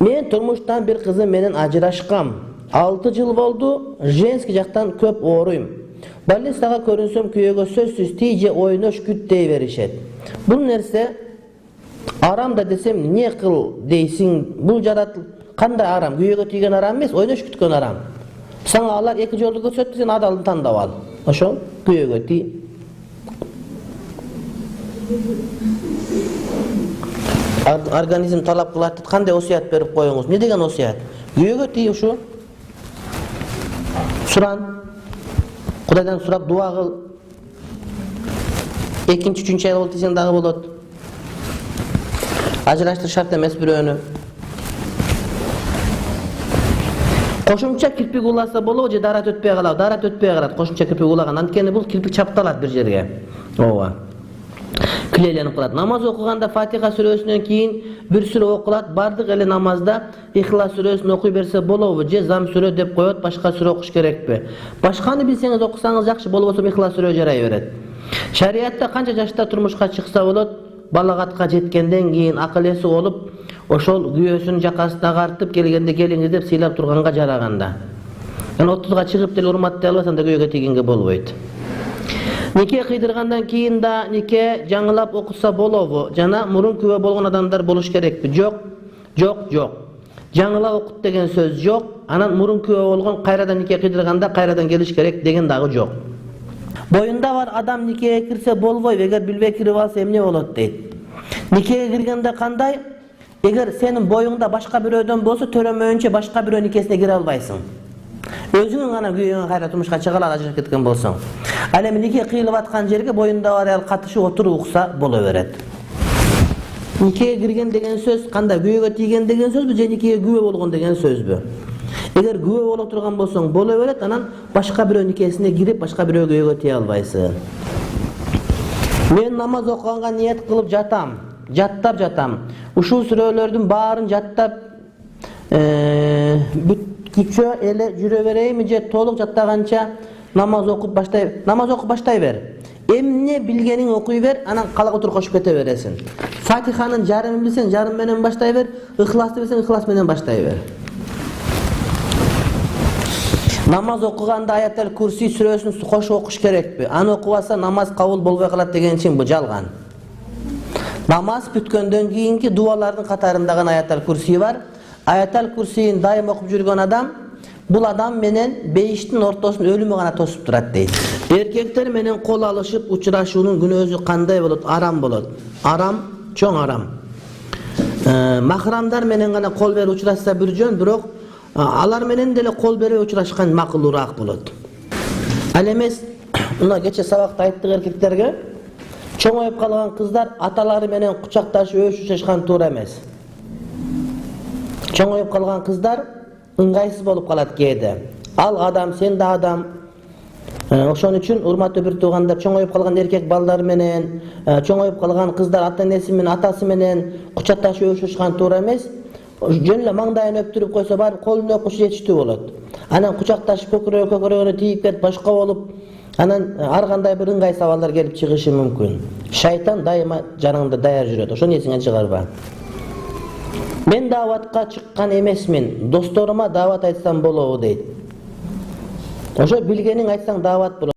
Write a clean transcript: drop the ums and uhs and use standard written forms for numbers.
Men turmuştan bir kızım menen ajırашkam. 6 жыл болду. Женский жактан көп ооруйм. Больницага көрүнсөм күйөөгө сөзсүз тийже ойнош күт дей беришет. Бул нерсе арам да десем не кыл дейсиң? Бул кандай арам? Күйөөгө тийген арам эмес, ойнош күткөн арам. Сага алар эки жолду көрсөттү, сен адалын тандап ал. Ошол күйөөгө тий. Организм талап кылат, кандай осуят берип коюңуз? Не деген осуят? Күйөөгө тий ушу. Суран. Кудайдан сурап дуа кыл. Экинчи, үчүнчү ай болуп десең дагы болот. Ажыраштыр шарт эмес бирөөнү. Кошумча кирпик уласа болобу же дарат өтпөй калат? Дарат өтпөй калат. Кошумча кирпик улаган. Анткени бул кирпик чапталат бир жерге. Ооба. Килеленип калат. Намаз окуганда Фатиха сүрөсүнөн кийин бир сүрө окулат. Бардык эле намазда Ихлас сүрөсүн окуй берсе болобу же зам сүрө деп коет, башка сүрө окуш керекпи? Башканы билсеңиз окусаңыз жакшы, болбосо Ихлас сүрө жарай берет. Шариатта канча жашта турмушка чыкса болот? Балагатка жеткенден кийин акыл эси болуп, ошол күйөөсүнүн жакасына агартып келгенде келиңиз деп сыйлап турганга жараганда. 30га чыгып деле урматтай албасаң да күйөөгө тийгенге болбойт. Нике кыйдыргандан кийин да нике жаңылап окуса болобу? Жана мурун күбө болгон адамдар болуш керекпи? Жок. Жаңылап окут деген сөз жок. Анан мурун күбө болгон кайрадан нике кыйдырганда кайрадан келиш керек деген дагы жок. Боюнда бар адам никеге кирсе болбойбу, эгер билбей кирип алса эмне болот дейт. Никеге киргенде кандай? Эгер сенин боюңда башка бирөөдөн болсо, төрөмөйүнчө башка бирөө никесине кире албайсың. Өзүңүн гана күйөөңө кайра турмушка чыга алат, ажырашып кеткен болсоң. Ал эми нике кыйылып аткан жерге боюнда бар аял катышып отуруп укса боло берет. Никеге кирген деген сөз кандай? Күйөөгө тийген деген сөзбү же никеге күбө болгон деген сөзбү? Эгер күбө боло турган болсоң боло берет, анан башка бирөө никесине кирип, башка бирөө күйөөгө тие албайсың. Мен намаз окуганга ниет кылып жатам, жаттап жатам. Ушул сүрөлөрдүн баарын жаттап бүткүчө эле жүрө берейми же толук жаттаганча намаз окуп баштай бер. Эмне билгениң окуй бер, анан калак отуруп кошуп кете бересиң. Фатиханын жарымын билсең, жарым менен баштай бер, Ихласты билсең, Ихлас менен баштай бер. Намаз окуганда Аятал Курси сүрөсүн кошуп окуш керекпи? Аны окубаса намаз кабыл болбой калат деген чын, бул жалган. Намаз бүткөндөн кийинки дуалардын катарында гана Аятал Курси бар. Аятал Курсиин дайым окуп жүргөн адам, бул адам менен бейиштин ортосун өлүмү гана тосуп турат дейт. Эркектер менен кол алышып учурашуунун күнөөсү кандай болот? Арам болот. Арам, чоң арам. Махрамдар менен гана кол берип учурашса бир жөн, бирок алар менен деле кол берип учурашкан макулураак болот. Ал эмес, мына кече сабакта айттык эркектерге, чоңоюп калган кыздар аталары менен кучакташып өшүшашкан туура эмес. Чоңоюп калган кыздар ыңгайсыз болуп калат кээде. Ал адам, сен да адам. Ошон үчүн урматтуу бир туугандар, чоңоюп калган эркек балдар менен, чоңоюп калган кыздар ата-энеси менен, атасы менен кучакташып өшүшкан туура эмес. Жөн эле маңдайын өптүрүп койсо бар, колун өпүш жетиштүү болот. Анан кучакташып көкөрөгөнө тийип кетип башка болуп, анан ар кандай бир ыңгай сабалдар келип чыгышы мүмкүн. Шайтан дайыма жаныңда даяр жүрөт. Ошону эсиңен чыгарба. Мен дааватка чыккан эмесмин. Досторума даават айтсам болобу дейт. Ошо билгениң айтсаң даават болот.